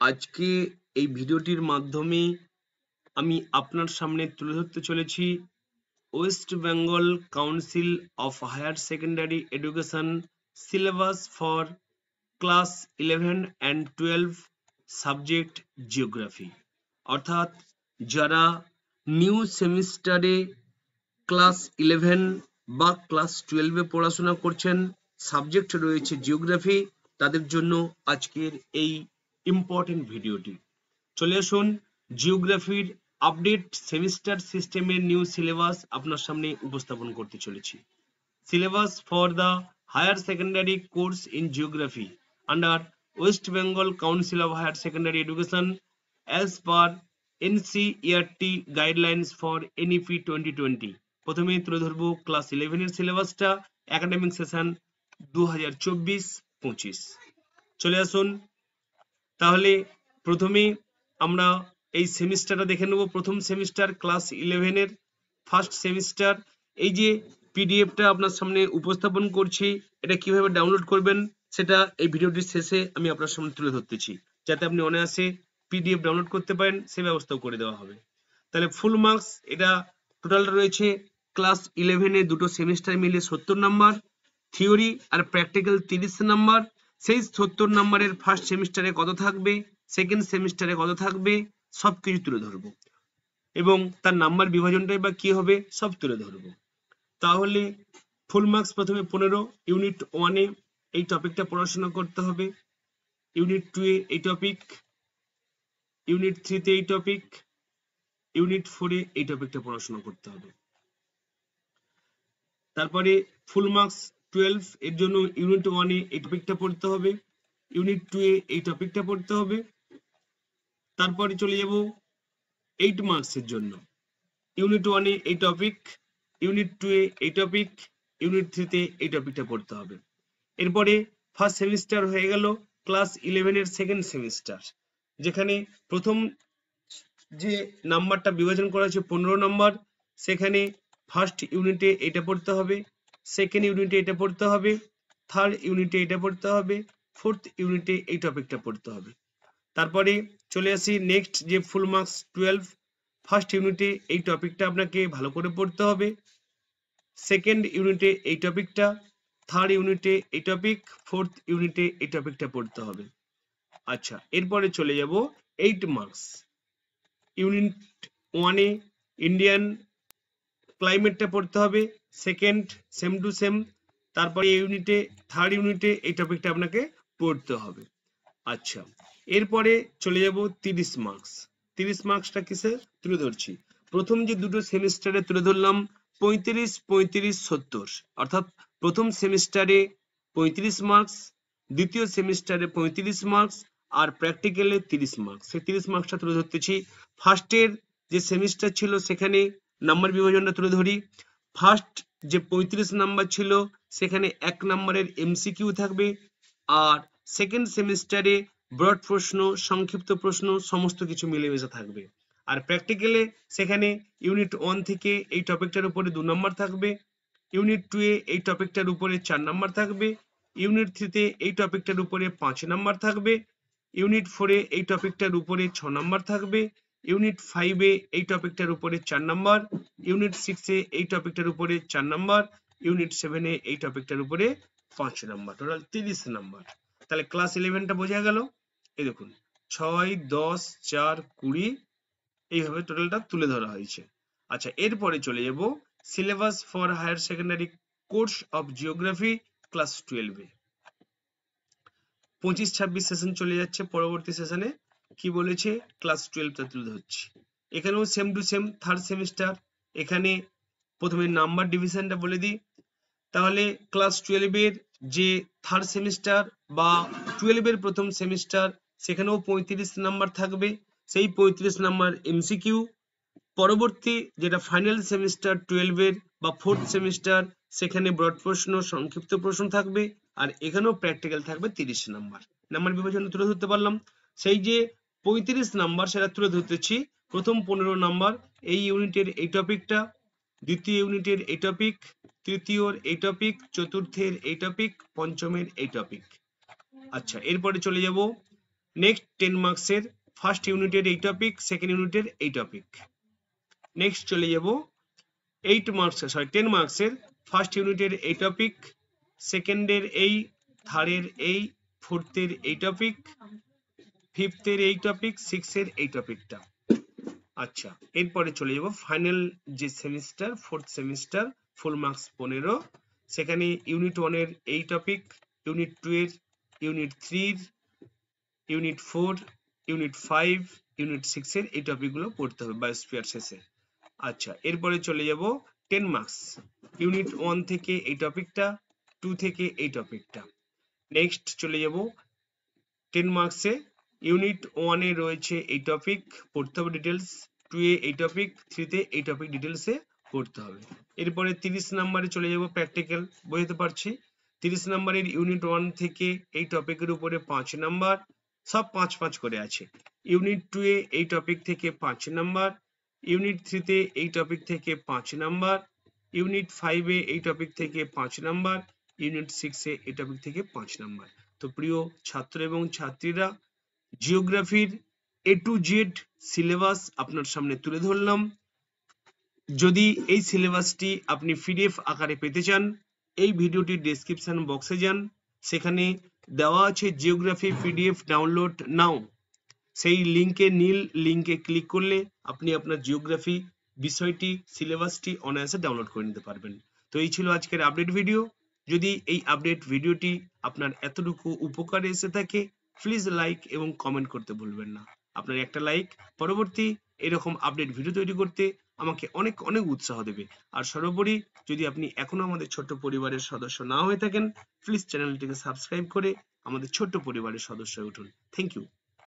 আজকে এই ভিডিওটির মাধ্যমে আমি আপনার সামনে তুলে ধরতে চলেছি West Bengal Council of Higher Secondary Education syllabus for class 11 and 12 subject geography, অর্থাৎ যারা নিউ সেমিস্টারে ক্লাস 11 বা ক্লাস 12-এ পড়াশোনা করছেন, সাবজেক্ট রয়েছে জিওগ্রাফি, তাদের জন্য আজকের এই ইম্পর্টেন্ট ভিডিওটি। চলে আসুন জিওগ্রাফির আপডেট সেমিস্টার সিস্টেমের নিউ সিলেবাস আপনার সামনে উপস্থাপন করতে চলেছি। Syllabus for the Higher secondary course in geography under West Bengal Council of Higher Secondary Education as per NCERT guidelines for NEP 2020। প্রথমে তুলে ধরবো ক্লাস 11 এর সিলেবাসটা, একাডেমিক সেশন 2024-25। চলে আসুন তাহলে প্রথমে আমরা এই সেমিস্টারটা দেখে নেব। প্রথম সেমিস্টার ক্লাস 11 এর ফার্স্ট সেমিস্টার। এই যে পিডিএফটা আপনার সামনে উপস্থাপন করছি, এটা কিভাবে ডাউনলোড করবেন সেটা এই ভিডিওটির শেষে আমি আপনার সামনে তুলে ধরতেছি, যাতে আপনি অনায়াসে পিডিএফ ডাউনলোড করতে পারেন, সে ব্যবস্থাও করে দেওয়া হবে। তাহলে ফুল মার্কস এটা টোটালটা রয়েছে ক্লাস 11-এ দুটো সেমিস্টার মিলে 70 নাম্বার, থিওরি আর প্র্যাকটিক্যাল 30 নাম্বার। সেই 70 নাম্বারের ফার্স্ট সেমিস্টারে কত থাকবে, সেকেন্ড সেমিস্টারে কত থাকবে, সবকিছু তুলে ধরবো এবং তার নাম্বার বিভাজনটাই বা কি হবে সব তুলে ধরবো। তাহলে ফুল মার্কস প্রথমে 15, ইউনিট 1-এ এই টপিকটা পড়াশোনা করতে হবে, ইউনিট 2-এ এই টপিক, ইউনিট 3-তে এই টপিক, ইউনিট 4-এ এই টপিকটা পড়াশোনা করতে হবে। তারপরে ফুল মার্কস 12 এর জন্য ইউনিট 1-এ এই টপিকটা পড়তে হবে, ইউনিট 2-এ এই টপিকটা পড়তে হবে। তারপরে চলে যাব 8 মার্কসের জন্য, ইউনিট 1-এ এই টপিক, ইউনিট 2-এ এই টপিক, ইউনিট 3-তে এই টপিকটা পড়তে হবে। এরপরে ফার্স্ট সেমিস্টার হয়ে গেল ক্লাস 11 এর সেকেন্ড সেমিস্টার, যেখানে প্রথম যে নাম্বারটা বিভাজন করা হয়েছে 15 নাম্বার, সেখানে ফার্স্ট ইউনিটে এটা পড়তে হবে, সেকেন্ড ইউনিটে এটা পড়তে হবে, থার্ড ইউনিটে এটা পড়তে হবে, ফোর্থ ইউনিটে এই টপিকটা পড়তে হবে। তারপরে চলে আসি নেক্সট যে ফুল মার্কস 12, ফার্স্ট ইউনিটে এই টপিকটা আপনাকে ভালো করে পড়তে হবে, সেকেন্ড ইউনিটে এই টপিকটা, থার্ড ইউনিটে এই টপিক, ফোর্থ ইউনিটে এই টপিকটা পড়তে হবে। আচ্ছা, এরপরে চলে যাব 8 মার্কস, ইউনিট 1-এ ইন্ডিয়ান ক্লাইমেটটা পড়তে হবে, সেকেন্ড সেম টু সেম। তারপরে এই ইউনিটে থার্ড ইউনিটে এই টপিকটা আপনাকে পড়তে হবে। আচ্ছা, এরপরে চলে যাব 30 মার্কস। 30 মার্কসটা কিসে তুলে ধরছি, প্রথম যে দুটো সেমিস্টারে তুলে ধরলাম 35, 35, 70, অর্থাৎ প্রথম সেমিস্টারে 35 মার্কস, দ্বিতীয় সেমিস্টারে 35 মার্কস, আর প্র্যাকটিক্যালে 30 মার্কস। সেই 30 মার্কসটা তুলে ধরতেছি। ফার্স্টের যে সেমিস্টার ছিল সেখানে নাম্বার বিভাজনটা তুলে ধরি। ফার্স্ট যে 35 নাম্বার ছিল সেখানে 1 নাম্বারের এমসিকিউ থাকবে, আর সেকেন্ড সেমিস্টারে ব্রড প্রশ্ন, সংক্ষিপ্ত প্রশ্ন সমস্ত কিছু মিলেমিশে থাকবে। আর প্র্যাকটিক্যালে সেখানে ইউনিট 1 থেকে এই টপিকটার উপরে 2 নাম্বার থাকবে, ইউনিট 2-এ এই টপিকটার উপরে 4 নাম্বার থাকবে, ইউনিট 3-তে এই টপিকটার উপরে 5 নাম্বার থাকবে, ইউনিট 4-এ এই টপিকটার উপরে 6 নাম্বার থাকবে, ইউনিট 5-এ এই টপিকটার উপরে 4 নাম্বার, ইউনিট 6-এ এই টপিকটার উপরে 4 নাম্বার, ইউনিট 7-এ এই টপিকটার উপরে 5 নাম্বার, টোটাল 30 নাম্বার। তাহলে ক্লাস 11টা বোঝা গেল। এই দেখুন 6, 10, 4, 20 এইভাবে টোটালটা তুলে ধরা হয়েছে। আচ্ছা, এরপরে চলে যাব syllabus for higher secondary course of geography class 12-এ। 25-26 সেশন চলে যাচ্ছে, পরবর্তী সেশনে কি বলেছে ক্লাস 12টা তুলে ধরছি। এখানেও same to same third semester. এখানে প্রথমে নাম্বার ডিভিশনটা বলে দিই। তাহলে ক্লাস 12-এর যে থার্ড সেমিস্টার বা 12-এর প্রথম সেমিস্টার, সেখানেও 35 নাম্বার থাকবে, সেই 35 নাম্বার এমসিকিউ। পরবর্তী যেটা ফাইনাল সেমিস্টার 12-এর বা ফোর্থ সেমিস্টার, সেখানে ব্রড প্রশ্ন, সংক্ষিপ্ত প্রশ্ন থাকবে, আর এখানেও প্র্যাকটিক্যাল থাকবে 30 নাম্বার। নাম্বার বিভাজন তুলে ধরতে পারলাম। সেই যে 35 নাম্বার সেটা তুলে ধরতেছি। প্রথম 15 নাম্বার এই ইউনিটের এই টপিকটা, দ্বিতীয় ইউনিটের এই টপিক, তৃতীয়র এই টপিক, চতুর্থের এই টপিক, পঞ্চমের এই টপিক। আচ্ছা, এরপরে চলে যাব নেক্সট 10 মার্কসের ফার্স্ট ইউনিটের এই টপিক, সেকেন্ড ইউনিটের এই টপিক। নেক্সট চলে যাব 10 মার্কসের ফার্স্ট ইউনিটের এই টপিক, সেকেন্ডের এই, থার্ডের এই, ফোর্থের এই টপিক, ফিফথের এই টপিক, সিক্সের এই টপিকটা। আচ্ছা, এরপরে চলে যাব ফাইনাল যে semester, fourth semester, full marks 15, সেখানে ইউনিট 1 এর এই টপিক, ইউনিট 2 এর, ইউনিট 3 এর, ইউনিট 4, ইউনিট 5, ইউনিট 6 এর এই টপিকগুলো পড়তে হবে বায়োস্ফিয়ার শেষে। আচ্ছা, এরপরে চলে যাব 10 মার্কস, ইউনিট 1 থেকে এই টপিকটা, 2 থেকে এই টপিকটা। নেক্সট চলে যাব 10 মার্কসে ইউনিট 1 এ রয়েছে এই টপিক, পড়তে হবে ডিটেলস, 2 এ এই টপিক, 3 তে এই টপিক ডিটেলসে পড়তে হবে। এরপরে 30 নম্বরে চলে যাব প্র্যাকটিক্যাল, বুঝতে পারছি। 30 নম্বরের ইউনিট 1 থেকে এই টপিকের উপরে 5 নাম্বার, সব 5-5 করে আছে। ইউনিট 2 এ এই টপিক থেকে 5 নাম্বার, ইউনিট 3 তে এই টপিক থেকে 5 নাম্বার, ইউনিট 5 এ এই টপিক থেকে 5 নাম্বার, ইউনিট 6 এ এই টপিক থেকে 5 নাম্বার। তো প্রিয় ছাত্র এবং ছাত্রীরা, জিওগ্রাফির A to Z সিলেবাস আপনার সামনে তুলে ধরলাম। যদি এই সিলেবাসটি আপনি PDF আকারে পেতে চান, এই ভিডিওটির ডেসক্রিপশন বক্সে যান, সেখানে দেওয়া আছে জিওগ্রাফি PDF ডাউনলোড নাও। সেই নীল লিঙ্কে ক্লিক করলে আপনি আপনার জিওগ্রাফি বিষয়টি, সিলেবাসটি অনায়াসে ডাউনলোড করে নিতে পারবেন। তো এই ছিল আজকের আপডেট ভিডিও। যদি এই আপডেট ভিডিওটি আপনার এতটুকু উপকারে এসে থাকে, প্লিজ লাইক এবং কমেন্ট করতে ভুলবেন না। আপনার একটা লাইক পরবর্তী এরকম আপডেট ভিডিও তৈরি করতে আমাকে অনেক অনেক উৎসাহ দেবে। আর সর্বোপরি, যদি আপনি এখনো আমাদের ছোট্ট পরিবারের সদস্য না হয়ে থাকেন, প্লিজ চ্যানেলটিকে সাবস্ক্রাইব করে আমাদের ছোট্ট পরিবারের সদস্য হয়ে উঠুন। Thank you.